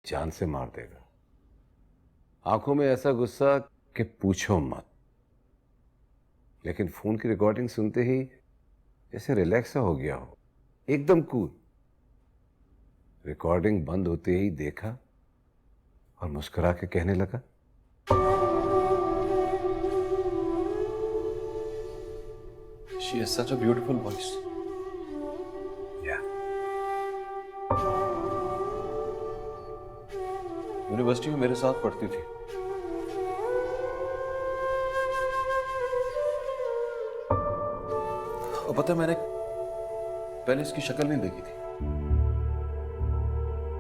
जान से मार देगा। आंखों में ऐसा गुस्सा कि पूछो मत। लेकिन फोन की रिकॉर्डिंग सुनते ही जैसे रिलैक्स सा हो गया हो, एकदम कूल। रिकॉर्डिंग बंद होते ही देखा और मुस्कुरा के कहने लगा, She has such a beautiful voice. या यूनिवर्सिटी में मेरे साथ पढ़ती थी। और पता है, मैंने पहले इसकी शक्ल नहीं देखी थी,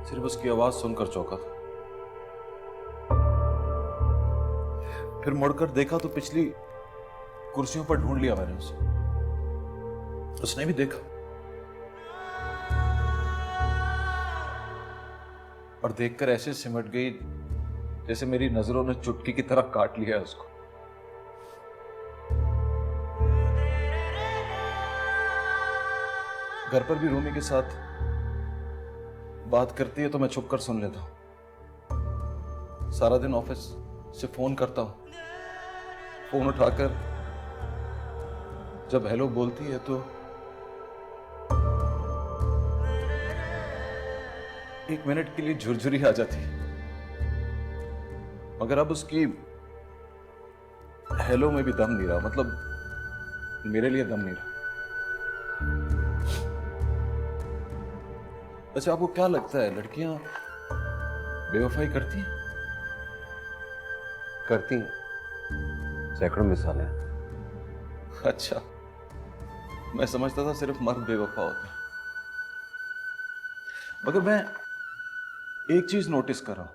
सिर्फ उसकी आवाज सुनकर चौंका था। फिर मुड़कर देखा तो पिछली कुर्सियों पर ढूंढ लिया मैंने उसे। उसने भी देखा और देखकर ऐसे सिमट गई जैसे मेरी नजरों ने चुटकी की तरह काट लिया है उसको। घर पर भी रूमी के साथ बात करती है तो मैं छुप कर सुन लेता हूं। सारा दिन ऑफिस से फोन करता हूं, फोन उठाकर जब हेलो बोलती है तो एक मिनट के लिए झुरझुरी आ जाती है, मगर अब उसकी हेलो में भी दम नहीं रहा, मतलब मेरे लिए दम नहीं रहा। अच्छा, आपको क्या लगता है लड़कियां बेवफाई करती हैं? करती हैं, सैकड़ों मिसालें हैं। अच्छा, मैं समझता था सिर्फ मर्द बेवफा होते हैं। मगर मैं एक चीज नोटिस कर रहा हूं,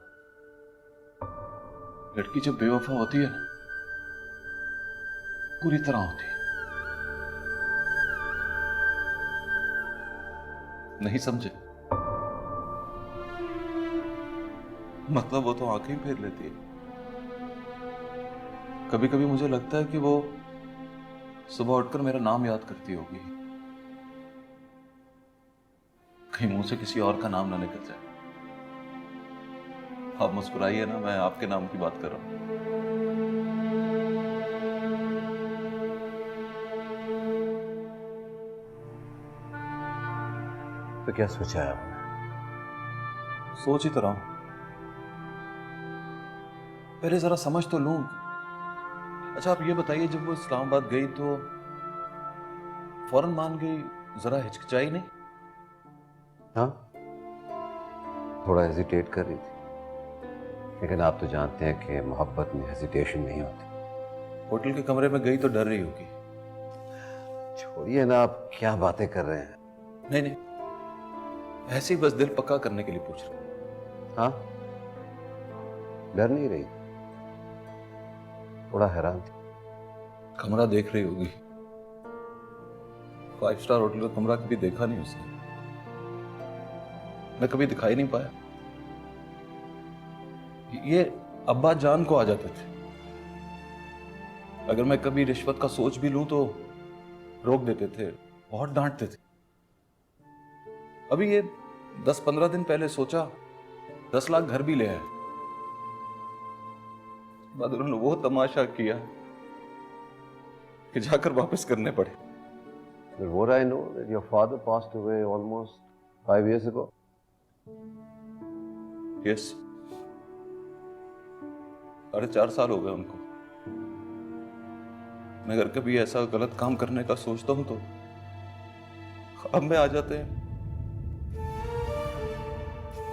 लड़की जब बेवफा होती है ना, पूरी तरह होती है। नहीं समझे? मतलब वो तो आंखें ही फेर लेती है। कभी कभी मुझे लगता है कि वो सुबह उठकर मेरा नाम याद करती होगी, कहीं मुंह से किसी और का नाम ना निकल जाए। आप मुस्कुराइए ना, मैं आपके नाम की बात कर रहा हूं। तो क्या सोचा है आपने? सोच ही तो रहा हूं, पहले जरा समझ तो लूं। अच्छा, आप ये बताइए, जब वो इस्लामाबाद गई तो फौरन मान गई, जरा हिचकिचाई नहीं? हाँ, थोड़ा हेजिटेट कर रही थी, लेकिन आप तो जानते हैं कि मोहब्बत में हेजिटेशन नहीं होती। होटल के कमरे में गई तो डर रही होगी। छोड़िए ना, आप क्या बातें कर रहे हैं। नहीं नहीं, ऐसे ही बस दिल पक्का करने के लिए पूछ रहा हूं। हाँ, डर नहीं रही, थोड़ा हैरान थी। कमरा देख रही होगी, 5 स्टार होटल का कमरा कभी देखा नहीं उसने, मैं कभी दिखाई नहीं पाया। ये अब्बा जान को आ जाते थे, अगर मैं कभी रिश्वत का सोच भी लूं तो रोक देते थे, बहुत डांटते थे। अभी ये 10-15 दिन पहले सोचा 10 लाख घर भी ले आए, बाद उन्होंने वो तमाशा किया कि जाकर वापस करने पड़े। But what I know that your father passed away almost 5 years ago. Yes, 4.5 साल हो गए उनको। मैं अगर कभी ऐसा गलत काम करने का सोचता हूं तो अब में आ जाते हैं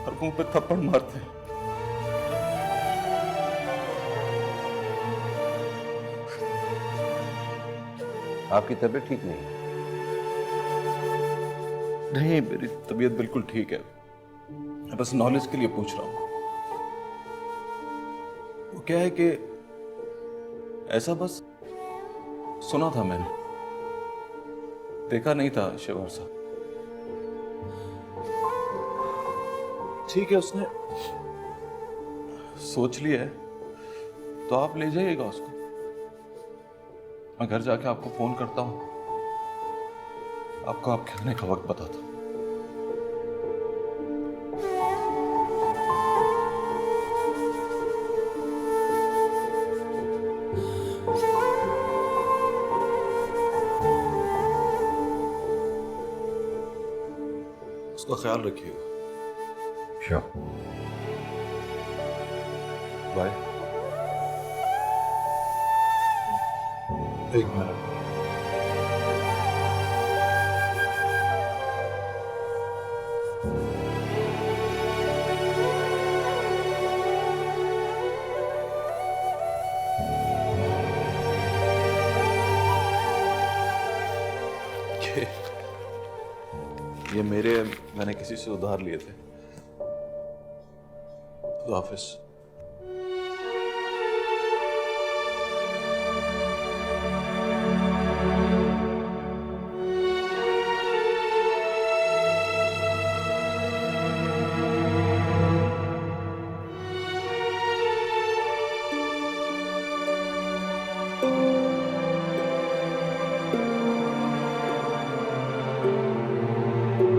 और मुंह पे थप्पड़ मारते हैं। आपकी तबीयत ठीक नहीं है? नहीं, मेरी तबीयत बिल्कुल ठीक है, मैं बस नॉलेज के लिए पूछ रहा हूं। वो क्या है कि ऐसा बस सुना था मैंने, देखा नहीं था शिवर साहब। ठीक है, उसने सोच लिया है तो आप ले जाइएगा उसको, मैं घर जाके आपको फोन करता हूं, आपको आपके आने का वक्त बताता हूं। उसका ख्याल रखिएगा। श्योर। बाय। एक मिनट। ये मेरे, मैंने किसी से उधार लिए थे। खुदा हाफिज।